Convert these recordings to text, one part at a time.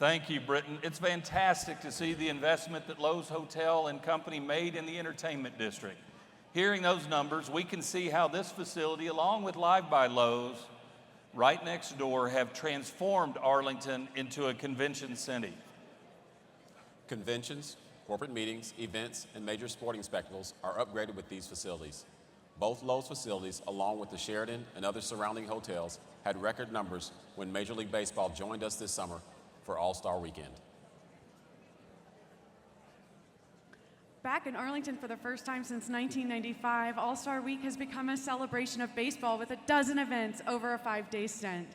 Thank you, Britton. It's fantastic to see the investment that Lowe's Hotel and Company made in the entertainment district. Hearing those numbers, we can see how this facility, along with Live by Lowe's, right next door, have transformed Arlington into a convention city. Conventions, corporate meetings, events, and major sporting spectacles are upgraded with these facilities. Both Lowe's facilities, along with the Sheraton and other surrounding hotels, had record numbers when Major League Baseball joined us this summer for All-Star Weekend. Back in Arlington for the first time since 1995, All-Star Week has become a celebration of baseball with a dozen events over a 5-day stint.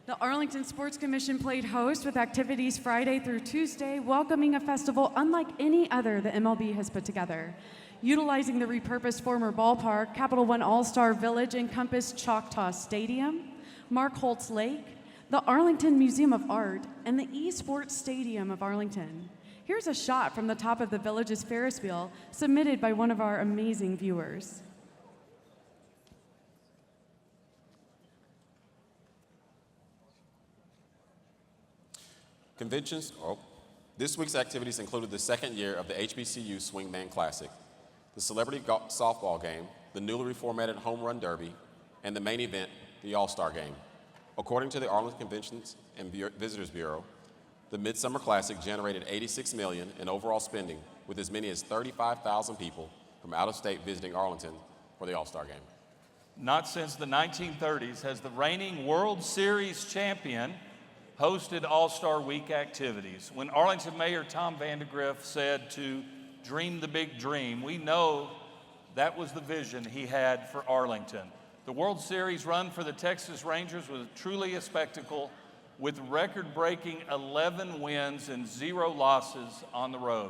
The Arlington Sports Commission played host with activities Friday through Tuesday, welcoming a festival unlike any other the MLB has put together. Utilizing the repurposed former ballpark, Capital One All-Star Village encompassed Choctaw Stadium, Mark Holtz Lake, the Arlington Museum of Art, and the eSports Stadium of Arlington. Here's a shot from the top of the Village's Ferris wheel, submitted by one of our amazing viewers. Conventions. This week's activities included the second year of the HBCU Swingman Classic, the celebrity softball game, the newly reformatted Home Run Derby, and the main event, the All-Star Game. According to the Arlington Conventions and Visitors Bureau, the Midsummer Classic generated $86 million in overall spending, with as many as 35,000 people from out of state visiting Arlington for the All-Star Game. Not since the 1930s has the reigning World Series champion hosted All-Star Week activities. When Arlington Mayor Tom Vandegrift said to dream the big dream, we know that was the vision he had for Arlington. The World Series run for the Texas Rangers was truly a spectacle, with record-breaking 11 wins and 0 losses on the road.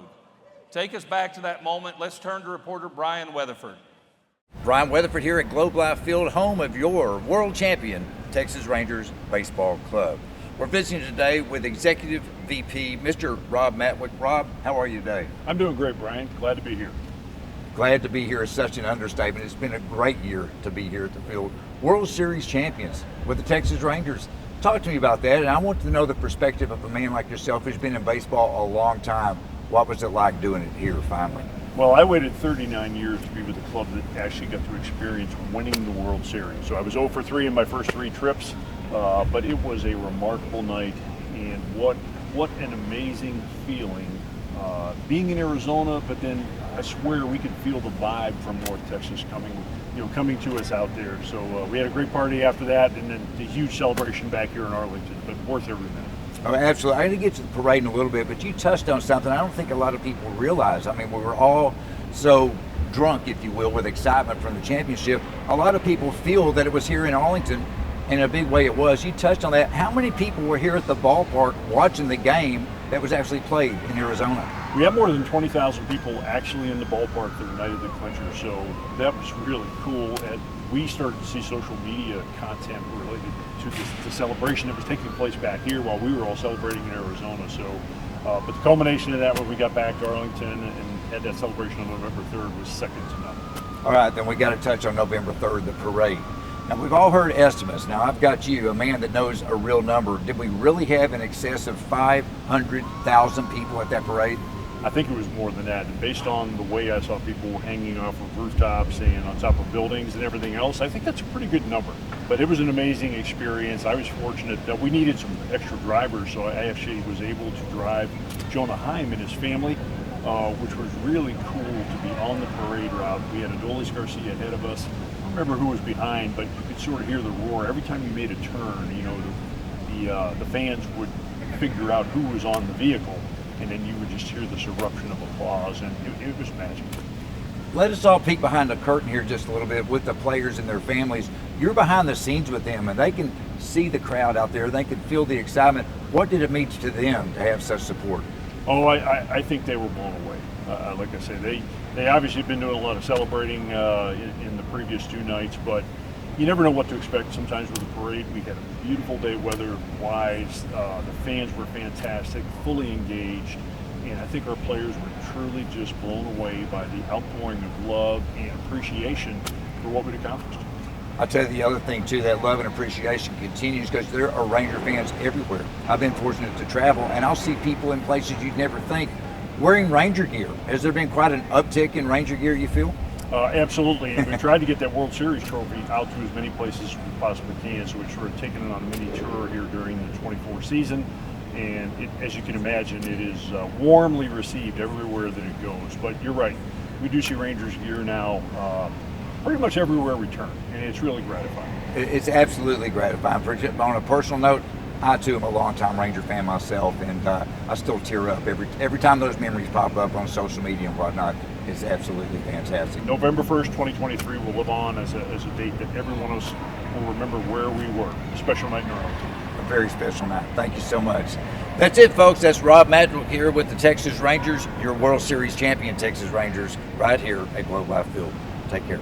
Take us back to that moment. Let's turn to reporter Bryan Weatherford. Bryan Weatherford here at Globe Life Field, home of your world champion, Texas Rangers Baseball Club. We're visiting today with Executive VP, Mr. Rob Matwick. Rob, how are you today? I'm doing great, Brian. Glad to be here. Glad to be here is such an understatement. It's been a great year to be here at the field. World Series champions with the Texas Rangers. Talk to me about that, and I want to know the perspective of a man like yourself who's been in baseball a long time. What was it like doing it here finally? Well, I waited 39 years to be with the club that actually got to experience winning the World Series. So I was 0 for 3 in my first 3 trips, but it was a remarkable night, and what an amazing feeling being in Arizona, but then I swear we could feel the vibe from North Texas coming to us out there. So we had a great party after that, and then the huge celebration back here in Arlington, but worth every minute. Oh, absolutely. I'm going to get to the parade in a little bit, but you touched on something I don't think a lot of people realize. I mean, we were all so drunk, if you will, with excitement from the championship. A lot of people feel that it was here in Arlington, and in a big way it was. You touched on that. How many people were here at the ballpark watching the game that was actually played in Arizona? We had more than 20,000 people actually in the ballpark the night of the clincher, so that was really cool. And we started to see social media content related to the celebration that was taking place back here while we were all celebrating in Arizona. So, but the culmination of that when we got back to Arlington and had that celebration on November 3rd was second to none. All right, then we got to touch on November 3rd, the parade. Now, we've all heard estimates. Now, I've got you, a man that knows a real number. Did we really have in excess of 500,000 people at that parade? I think it was more than that. And based on the way I saw people hanging off of rooftops and on top of buildings and everything else, I think that's a pretty good number. But it was an amazing experience. I was fortunate that we needed some extra drivers, so I actually was able to drive Jonah Heim and his family, which was really cool to be on the parade route. We had Adolis Garcia ahead of us. I don't remember who was behind, but you could sort of hear the roar. Every time you made a turn, you know, the fans would figure out who was on the vehicle, and then you would just hear this eruption of applause, and it was magical. Let us all peek behind the curtain here just a little bit with the players and their families. You're behind the scenes with them, and they can see the crowd out there. They can feel the excitement. What did it mean to them to have such support? Oh, I think they were blown away. Like I say, they obviously have been doing a lot of celebrating in the previous 2 nights, but you never know what to expect sometimes with a parade. We had a beautiful day weather-wise. The fans were fantastic, fully engaged, and I think our players were truly just blown away by the outpouring of love and appreciation for what we'd accomplished. I'll tell you the other thing too, that love and appreciation continues because there are Ranger fans everywhere. I've been fortunate to travel, and I'll see people in places you'd never think wearing Ranger gear. Has there been quite an uptick in Ranger gear, you feel? Absolutely, and we tried to get that World Series trophy out to as many places as we possibly can, so we've sort of taken it on a mini tour here during the 24 season, and as you can imagine, it is warmly received everywhere that it goes. But you're right, we do see Rangers gear now pretty much everywhere we turn, and it's really gratifying. It's absolutely gratifying. On a personal note, I too am a longtime Ranger fan myself, and I still tear up every time those memories pop up on social media and whatnot. It's absolutely fantastic. November 1st, 2023 will live on as a date that every one of us will remember where we were. A special night in Arlington. A very special night. Thank you so much. That's it, folks. That's Rob Matwick here with the Texas Rangers, your World Series champion Texas Rangers, right here at Globe Life Field. Take care.